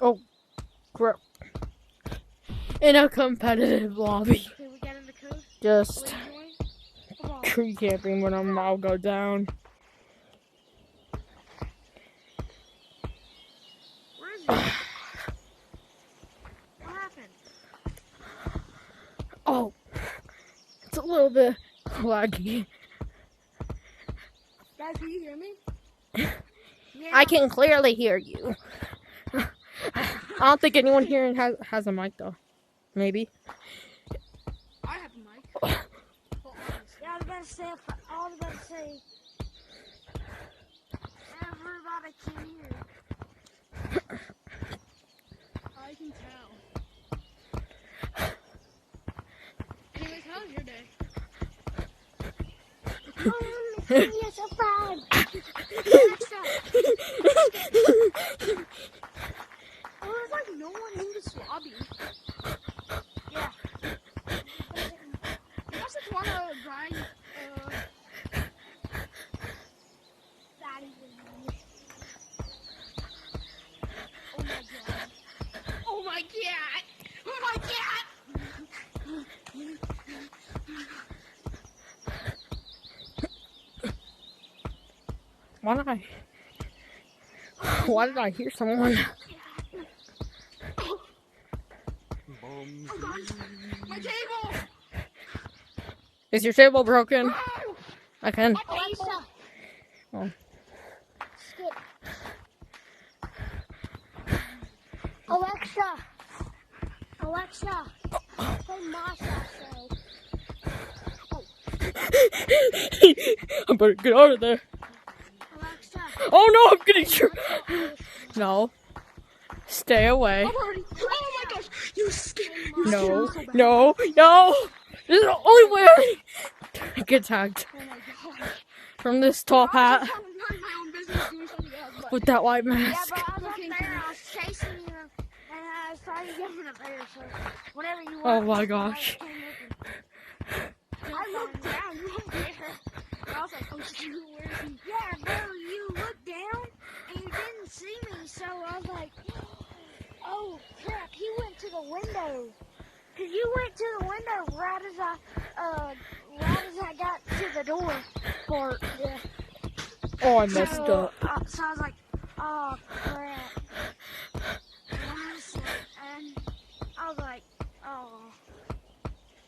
oh, crap. In a competitive lobby. Okay, we got in the code. Just Come on. tree camping when I'll go down. Where is he? What happened? Oh, it's a little bit laggy. Guys, can you hear me? Yeah. I can clearly hear you. I don't think anyone here has a mic though. Maybe. I have a mic. Yeah, I was about to say, everybody can hear. I can tell. Anyways, how's your day? You're so fun. Oh, there's like no one in this lobby. Yeah. You guys just want to grind, Oh my god! Oh my god! Why did I hear someone? Oh gosh, my table! Is your table broken? Oh, I can. Alexa. Oh. Skip. Alexa. Alexa. Play Masha show. I better get out of there. Alexa. Oh no, I'm getting sure. No. Stay away. Oh my gosh, you scared me. No. No. No. This is the only way I get tagged. Oh my gosh. From this top hat I was minding my own business doing something else, but with that white yeah, mask. but I was up there, I was chasing you, and I was trying to get him up there, so whatever you want. Oh my gosh. I looked down, you weren't there. I was like, oh shoot, where is he? Yeah, bro, you looked down, and you didn't see me, so I was like, oh crap, he went to the window. Cause you went to the window right as I got to the door part. Yeah. Oh, I messed up. So I was like, oh crap. And I was like, oh,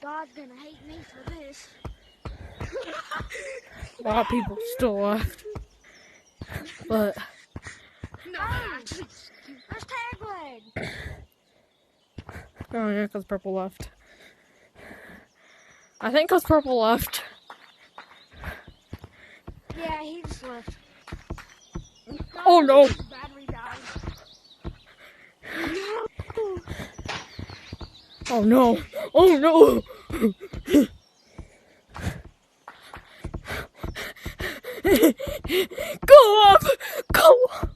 God's gonna hate me for this. A lot of people still left. But No, actually, there's tag leg. oh yeah, because purple left. I think because purple left. Yeah, he just left. Oh no! His battery died. Oh no! Oh no! Go up! Go up!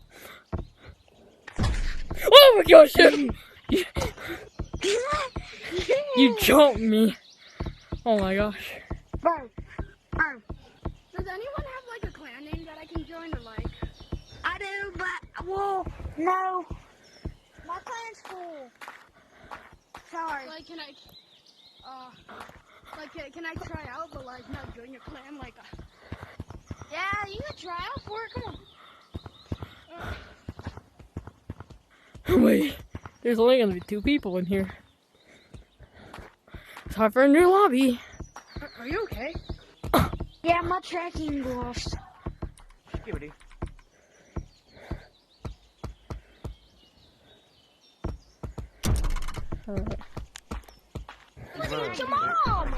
Oh my gosh! You jumped me! Oh my gosh! Bro. Does anyone have like a clan name that I can join or like? I do, but well, no. My clan's full. Sorry. Like, can I try out, but like not join your clan? Like, yeah, you can try out for it. Come on. Wait, there's only gonna be 2 people in here. Time for a new lobby. Are you okay? Yeah, my tracking lost. Skibidi. Listen to mom!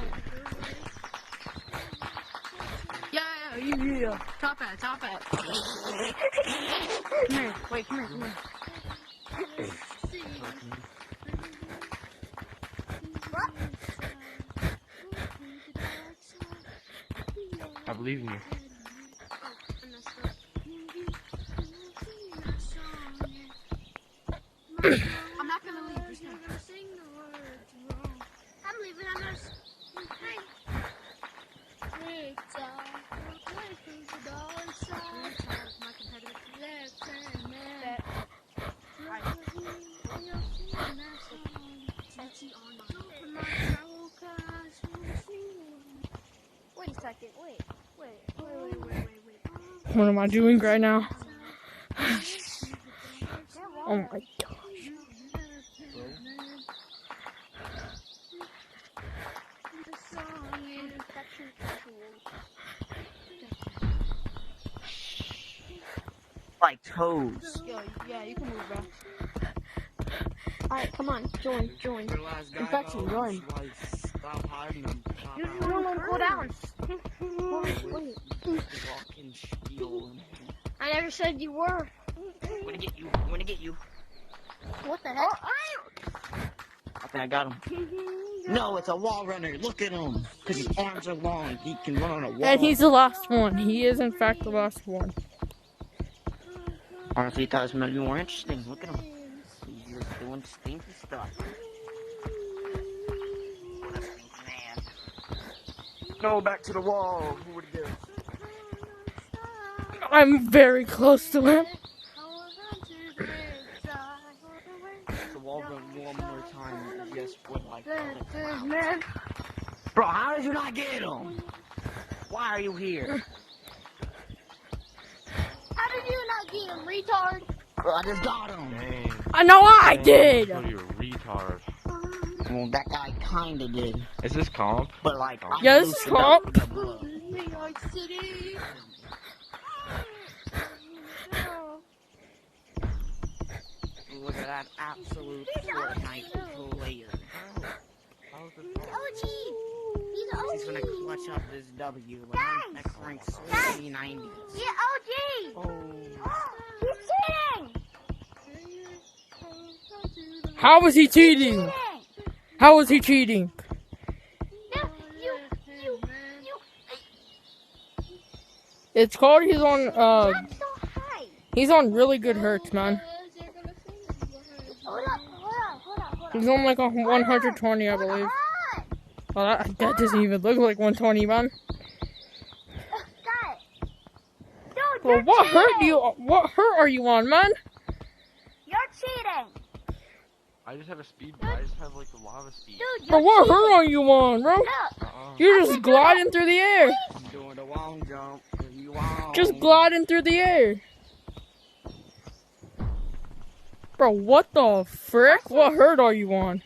Yeah. Top hat. Come here. Wait, come here. I believe in you. I'm not gonna leave. Just gonna sing the words wrong. I'm leaving. I'm gonna sing. My competitive left hand man. What am I doing right now? Oh my gosh. Like toes. Yeah, you can move, bro. Alright, come on, join. Infection, join. Stop hiding them. You don't want to go down. I never said you were. I'm gonna get you. What the heck? I think I got him. No, it's a wall runner. Look at him. Because his arms are long. He can run on a wall. And he's the last one. He is, in fact, the last one. Honestly, thought this might be more interesting. Look at him. He's just doing stinky stuff. What a stinky man. No, back to the wall. Who would it I'm very close to him. The wall run one more time. Yes, would like man. Bro, how did you not get him? Why are you here? How did you not get him, retard? Bro, I just got him. Dang. I know I did. Oh, you're a retard. Well, that guy kinda did. Is this comp? But like, I Yeah, this is boosted up comp. the blood. New York City. Look at that absolute Fortnite player. OG. He's OG. He's gonna clutch up this W when I'm next ranked 90. Yeah, OG. Oh. He's cheating. How was he cheating? How was he cheating? No, you. It's called he's on, I'm so high. he's on really good hurts, man. Hold on. He's on like a 120, I believe. Well, that doesn't even look like 120, man. Got it. Dude, Well, you're what hurt cheating. what hurt are you on, man? You're cheating. I just have a speed, I just have like the lava speed. Dude, Bro, you're what cheating. hurt are you on, bro? Look. You're just gliding through the air. I'm doing the long jump. If you want. Just gliding through the air. Bro, what the frick? What hurt are you on?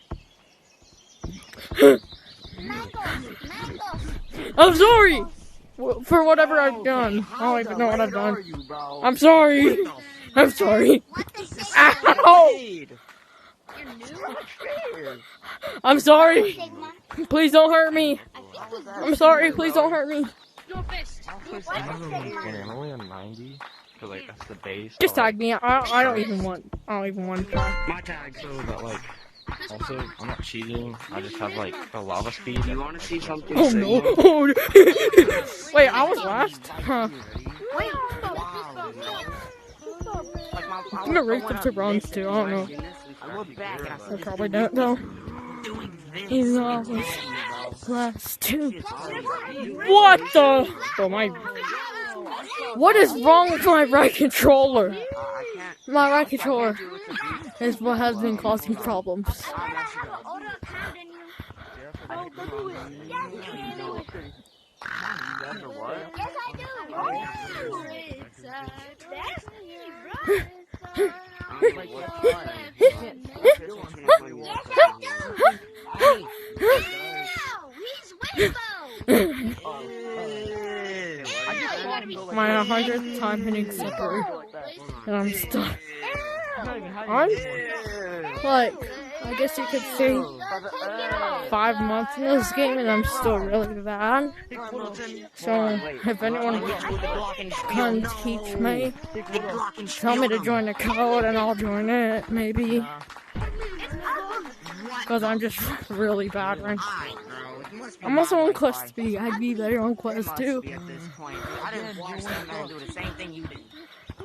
I'm sorry for whatever I've done. I don't even know what I've done. I'm sorry. I'm sorry. Ow! I'm sorry. Please don't hurt me. I'm sorry. Please don't hurt me. I'm only on 90. Cause like that's the base. Just but, tag me. I don't even want to try. My tag. So that like, also I'm not cheating. I just have like the lava speed. You want to see something? Oh sick? no. Oh, wait, I was last? Huh. I'm gonna rank up to bronze too. I don't know. I look back and I I probably don't though. He's always last too. What the? Oh my. What is wrong with my right controller? My right controller is what has been causing problems. My 100th time hitting slippery, and I'm stuck. I'm like, I guess you could say 5 months in this game, and I'm still really bad. So if anyone can teach me, tell me to join the code, and I'll join it, maybe. Because I'm just really bad right now. I'm also on Quest 3. I'd be better on Quest 2.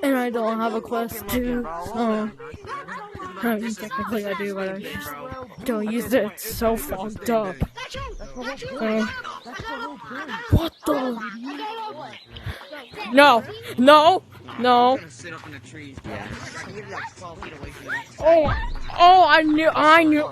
And I don't have a Quest 2, so... I mean, technically I do, but I just don't use it. It's so fogged up. What the? No! No! No! Oh! Oh, I knew!